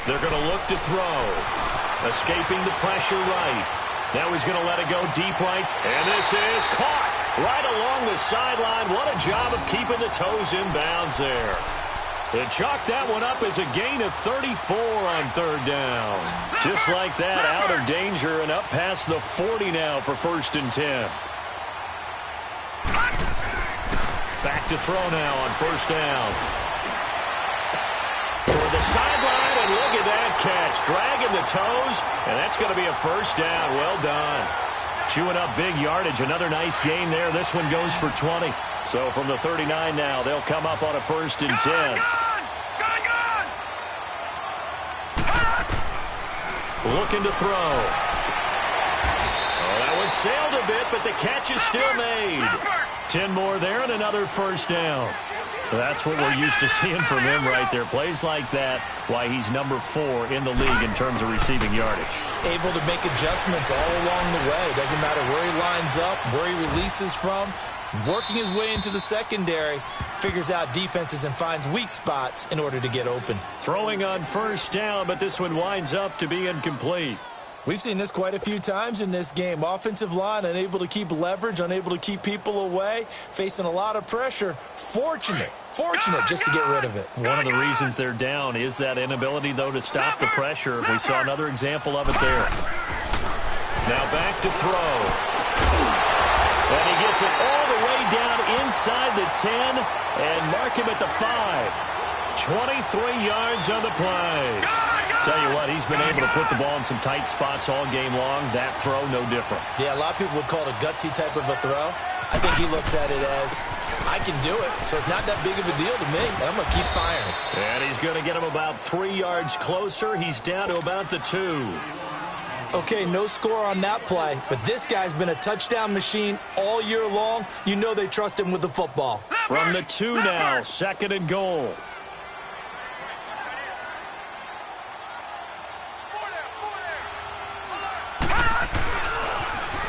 Speaker 3: They're going to look to throw. Escaping the pressure right. Now he's going to let it go deep right. And this is caught right along the sideline. What a job of keeping the toes in bounds there. They chalked that one up as a gain of 34 on 3rd down. Just like that, out of danger and up past the 40 now for 1st and 10. Back to throw now on 1st down. For the sideline, and look at that. It's dragging the toes, and that's going to be a first down. Well done. Chewing up big yardage. Another nice gain there. This one goes for 20. So from the 39 now, they'll come up on a 1st and 10. Looking to throw. Oh, that one sailed a bit, but the catch is still made. 10 more there and another first down. That's what we're used to seeing from him right there. Plays like that, why he's number 4 in the league in terms of receiving yardage.
Speaker 4: Able to make adjustments all along the way. Doesn't matter where he lines up, where he releases from. Working his way into the secondary, figures out defenses and finds weak spots in order to get open.
Speaker 3: Throwing on 1st down, but this one winds up to be incomplete.
Speaker 4: We've seen this quite a few times in this game. Offensive line unable to keep leverage, unable to keep people away, facing a lot of pressure. Fortunate just to get rid of it.
Speaker 3: One of the reasons they're down is that inability, though, to stop the pressure. We saw another example of it there. Now back to throw. And he gets it all the way down inside the 10 and mark him at the 5. 23 yards on the play. Tell you what, he's been able to put the ball in some tight spots all game long. That throw, no different.
Speaker 4: Yeah, a lot of people would call it a gutsy type of a throw. I think he looks at it as, I can do it, so it's not that big of a deal to me, and I'm going to keep firing.
Speaker 3: And he's going to get him about 3 yards closer. He's down to about the 2.
Speaker 4: Okay, no score on that play, but this guy's been a touchdown machine all year long. You know they trust him with the football.
Speaker 3: From the 2 now, 2nd and goal.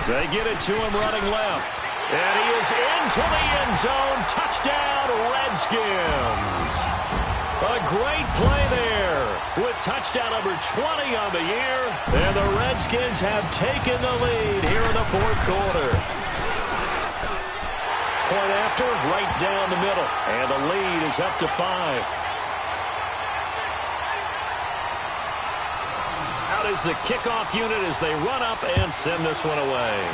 Speaker 3: They get it to him running left. And he is into the end zone. Touchdown, Redskins. A great play there with touchdown number 20 on the year. And the Redskins have taken the lead here in the 4th quarter. Point after, right down the middle. And the lead is up to 5. Out is the kickoff unit as they run up and send this one away.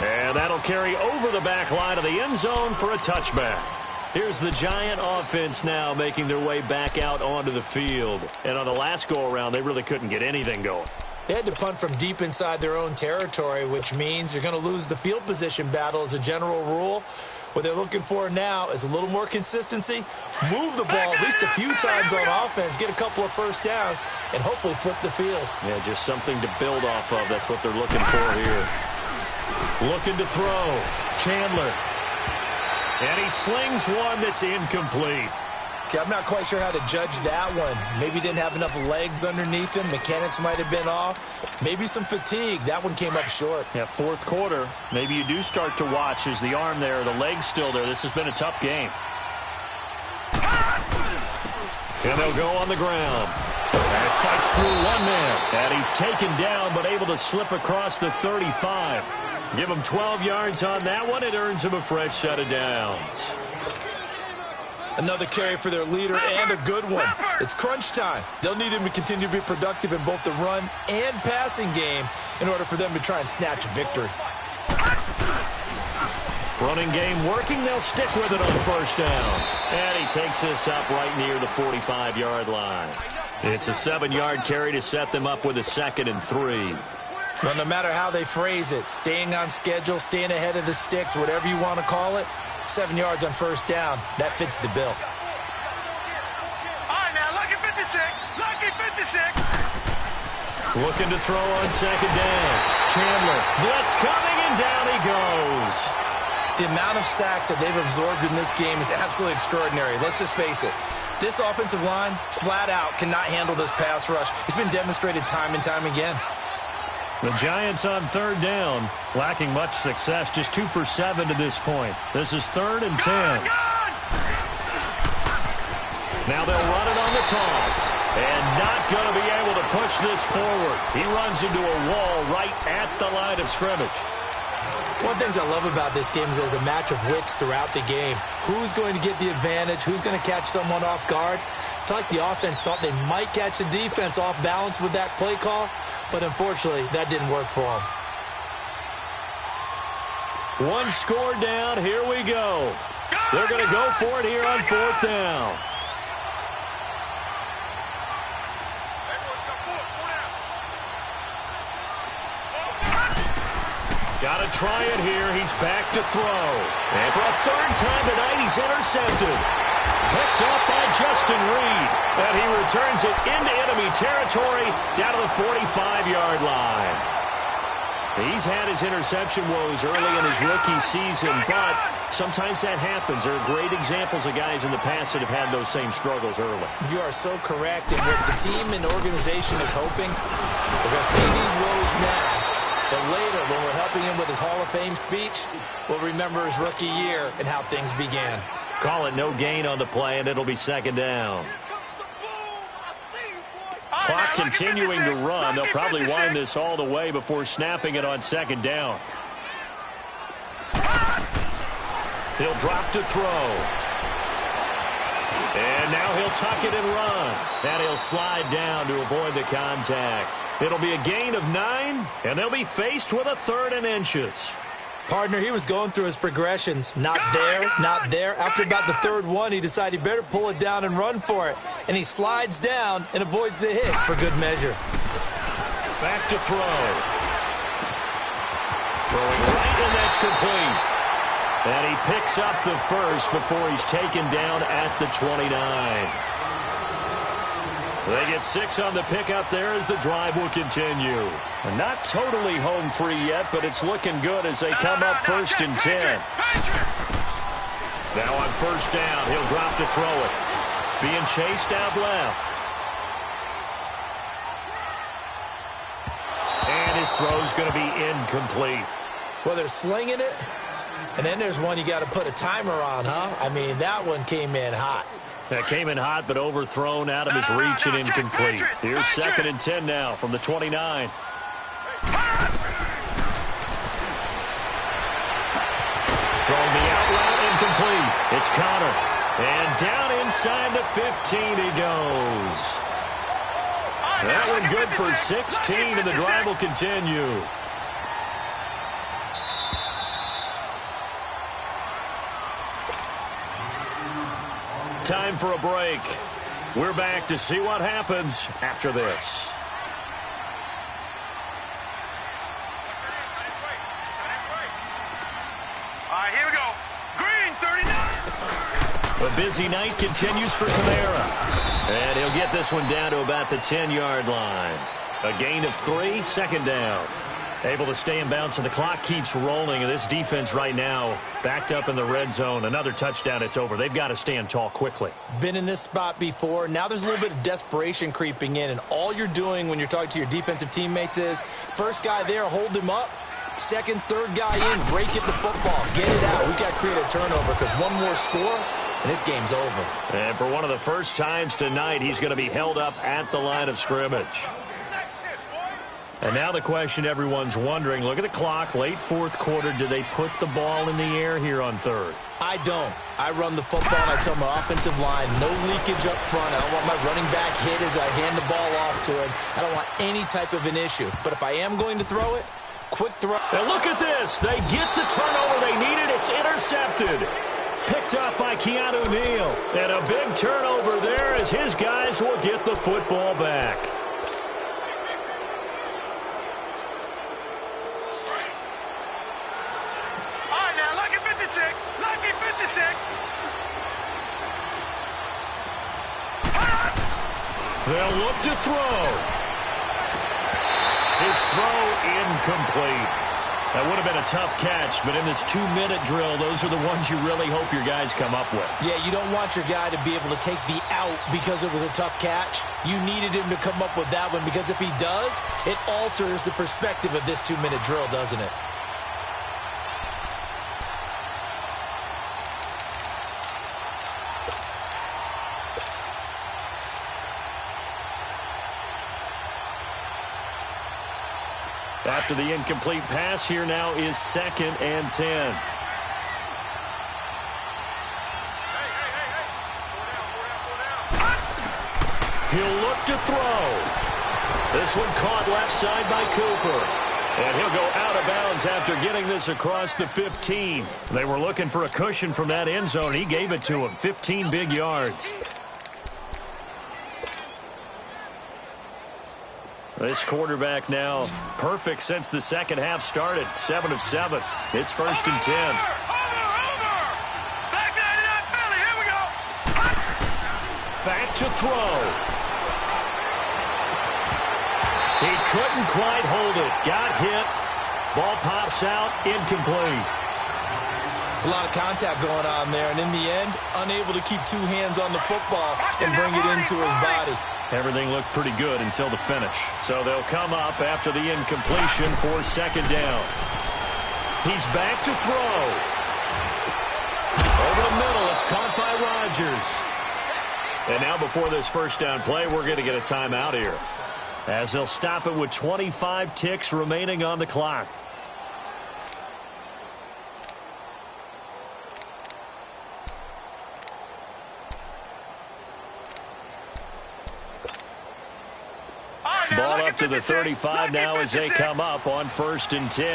Speaker 3: And that'll carry over the back line of the end zone for a touchback. Here's the Giant offense now making their way back out onto the field. And on the last go-around, they really couldn't get anything going.
Speaker 4: They had to punt from deep inside their own territory, which means you're going to lose the field position battle as a general rule. What they're looking for now is a little more consistency, move the ball at least a few times on offense, get a couple of first downs, and hopefully flip the field.
Speaker 3: Yeah, just something to build off of. That's what they're looking for here. Looking to throw. Chandler. And he slings one that's incomplete.
Speaker 4: Okay, I'm not quite sure how to judge that one. Maybe didn't have enough legs underneath him. Mechanics might have been off. Maybe some fatigue. That one came up short.
Speaker 3: Yeah, 4th quarter. Maybe you do start to watch as the arm there, the leg's still there. This has been a tough game. And they'll go on the ground. And fights through one man. And he's taken down but able to slip across the 35. Give him 12 yards on that one. It earns him a fresh set of downs.
Speaker 4: Another carry for their leader and a good one. It's crunch time. They'll need him to continue to be productive in both the run and passing game in order for them to try and snatch a victory.
Speaker 3: Running game working. They'll stick with it on 1st down. And he takes this up right near the 45-yard line. It's a 7-yard carry to set them up with a 2nd and 3.
Speaker 4: Well, no matter how they phrase it, staying on schedule, staying ahead of the sticks, whatever you want to call it, 7 yards on 1st down, that fits the bill.
Speaker 2: All right, now, lucky 56. Lucky 56.
Speaker 3: Looking to throw on 2nd down. Chandler. Blitz coming, and down he goes.
Speaker 4: The amount of sacks that they've absorbed in this game is absolutely extraordinary. Let's just face it. This offensive line, flat out, cannot handle this pass rush. It's been demonstrated time and time again.
Speaker 3: The Giants on 3rd down, lacking much success, just 2 for 7 to this point. This is 3rd and 10. Now they'll run it on the toss, and not going to be able to push this forward. He runs into a wall right at the line of scrimmage.
Speaker 4: One of the things I love about this game is there's a match of wits throughout the game. Who's going to get the advantage? Who's going to catch someone off guard? I feel like the offense thought they might catch the defense off balance with that play call, but unfortunately, that didn't work for them.
Speaker 3: One score down. Here we go. They're going to go for it here on 4th down. Got to try it here. He's back to throw. And for a third time tonight, he's intercepted. Picked up by Justin Reed. And he returns it into enemy territory down to the 45-yard line. He's had his interception woes early in his rookie season, but sometimes that happens. There are great examples of guys in the past that have had those same struggles early.
Speaker 4: You are so correct. And what the team and organization is hoping, we're going to see these woes now. But later, when we're helping him with his Hall of Fame speech, we'll remember his rookie year and how things began.
Speaker 3: Call it no gain on the play, and it'll be second down. Clock continuing to run. They'll probably wind this all the way before snapping it on second down. He'll drop to throw. And now he'll tuck it and run. And he'll slide down to avoid the contact. It'll be a gain of 9, and they'll be faced with a 3rd and inches.
Speaker 4: Partner, he was going through his progressions. Not there, not there. After about the 3rd one, he decided he better pull it down and run for it. And he slides down and avoids the hit for good measure.
Speaker 3: Back to throw. Throwing right, and that's complete. And he picks up the first before he's taken down at the 29. They get 6 on the pickup there as the drive will continue. Not totally home free yet, but it's looking good as they come up 1st and 10. Now on 1st down, he'll drop to throw it. Being chased out left. And his throw's going to be incomplete.
Speaker 4: Well, they're slinging it, and then there's one you got to put a timer on, huh? I mean, that one came in hot.
Speaker 3: That came in hot, but overthrown out of his reach and incomplete. Here's 2nd and 10 now from the 29. Throwing the out route, incomplete. It's Connor. And down inside the 15 he goes. That one good for 16, and the drive will continue. Time for a break. We're back to see what happens after this.
Speaker 2: All right, here we go. Green, 39.
Speaker 3: A busy night continues for Kamara. And he'll get this one down to about the 10-yard line. A gain of 3, 2nd down. Able to stay in bounds, and the clock keeps rolling. And this defense right now backed up in the red zone. Another touchdown, it's over. They've got to stand tall quickly.
Speaker 4: Been in this spot before. Now there's a little bit of desperation creeping in, and all you're doing when you're talking to your defensive teammates is, first guy there, hold him up. Second, third guy in, break it the football. Get it out. We've got to create a turnover because one more score, and this game's over.
Speaker 3: And for one of the first times tonight, he's going to be held up at the line of scrimmage. And now the question everyone's wondering, look at the clock, late 4th quarter, do they put the ball in the air here on 3rd?
Speaker 4: I don't. I run the football, and I tell my offensive line, no leakage up front. I don't want my running back hit as I hand the ball off to him. I don't want any type of an issue. But if I am going to throw it, quick throw.
Speaker 3: And look at this. They get the turnover they needed. It's intercepted. Picked up by Keanu Neal. And a big turnover there as his guys will get the football back. They'll look to throw. His throw incomplete. That would have been a tough catch, but in this 2-minute drill, those are the ones you really hope your guys come up with.
Speaker 4: Yeah, you don't want your guy to be able to take the out because it was a tough catch. You needed him to come up with that one because if he does, it alters the perspective of this 2-minute drill, doesn't it?
Speaker 3: After the incomplete pass, here now is 2nd and 10. He'll look to throw. This one caught left side by Cooper. And he'll go out of bounds after getting this across the 15. They were looking for a cushion from that end zone. He gave it to him. 15 big yards. This quarterback now perfect since the second half started. 7 of 7. It's 1st and 10. Back to throw. He couldn't quite hold it. Got hit. Ball pops out. Incomplete.
Speaker 4: It's a lot of contact going on there, and in the end, unable to keep two hands on the football and bring it into his body.
Speaker 3: Everything looked pretty good until the finish. So they'll come up after the incompletion for 2nd down. He's back to throw. Over the middle, it's caught by Rodgers. And now before this 1st down play, we're going to get a timeout here, as they'll stop it with 25 ticks remaining on the clock. Ball up to the 35 now as they come up on 1st and 10.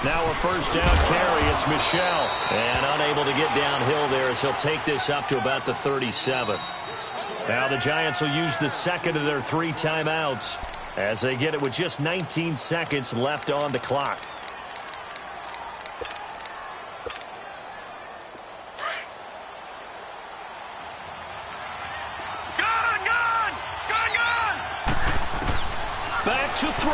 Speaker 3: Now a 1st down carry. It's Michel. And unable to get downhill there as he'll take this up to about the 37. Now the Giants will use the 2nd of their 3 timeouts as they get it with just 19 seconds left on the clock. Back to throw.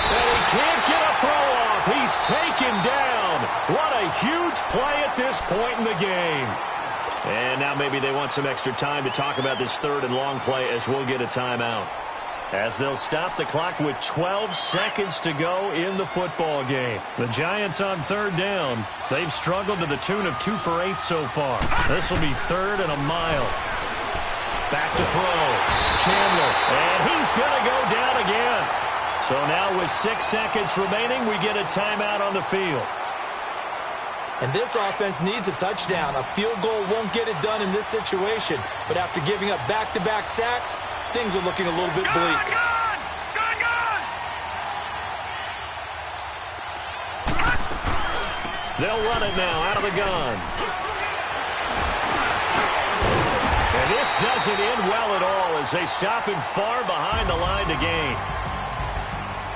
Speaker 3: And he can't get a throw off. He's taken down. What a huge play at this point in the game. And now maybe they want some extra time to talk about this 3rd and long play, as we'll get a timeout, as they'll stop the clock with 12 seconds to go in the football game. The Giants on 3rd down. They've struggled to the tune of 2 for 8 so far. This will be 3rd and a mile. Back to throw. Chandler. And he's going to go down again. So now with 6 seconds remaining, we get a timeout on the field.
Speaker 4: And this offense needs a touchdown. A field goal won't get it done in this situation. But after giving up back-to-back sacks, things are looking a little bit bleak.
Speaker 3: They'll run it now out of the gun. And this doesn't end well at all as they stop him far behind the line to gain.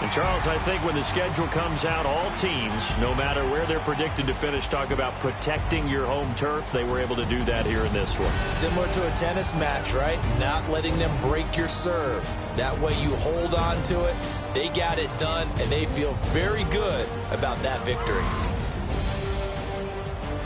Speaker 3: And, Charles, I think when the schedule comes out, all teams, no matter where they're predicted to finish, talk about protecting your home turf. They were able to do that here in this one.
Speaker 4: Similar to a tennis match, right? Not letting them break your serve. That way you hold on to it. They got it done, and they feel very good about that victory.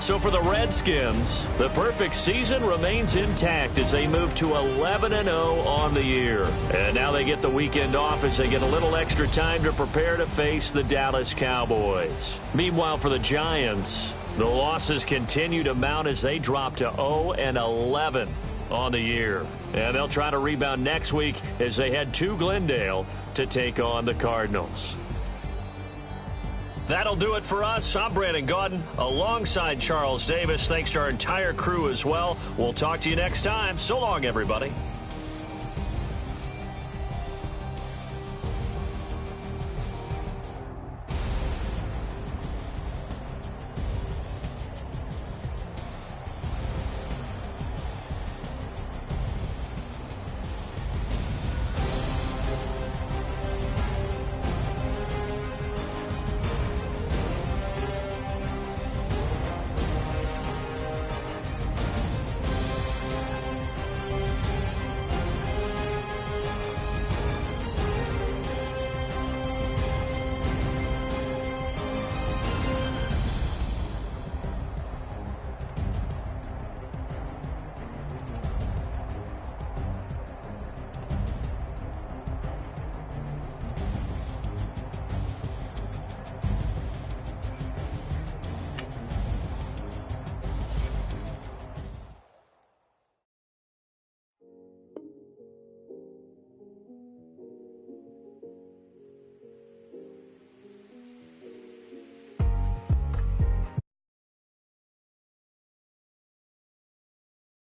Speaker 3: So for the Redskins, the perfect season remains intact as they move to 11-0 on the year. And now they get the weekend off as they get a little extra time to prepare to face the Dallas Cowboys. Meanwhile, for the Giants, the losses continue to mount as they drop to 0-11 on the year. And they'll try to rebound next week as they head to Glendale to take on the Cardinals. That'll do it for us. I'm Brandon Gaudin alongside Charles Davis. Thanks to our entire crew as well. We'll talk to you next time. So long, everybody.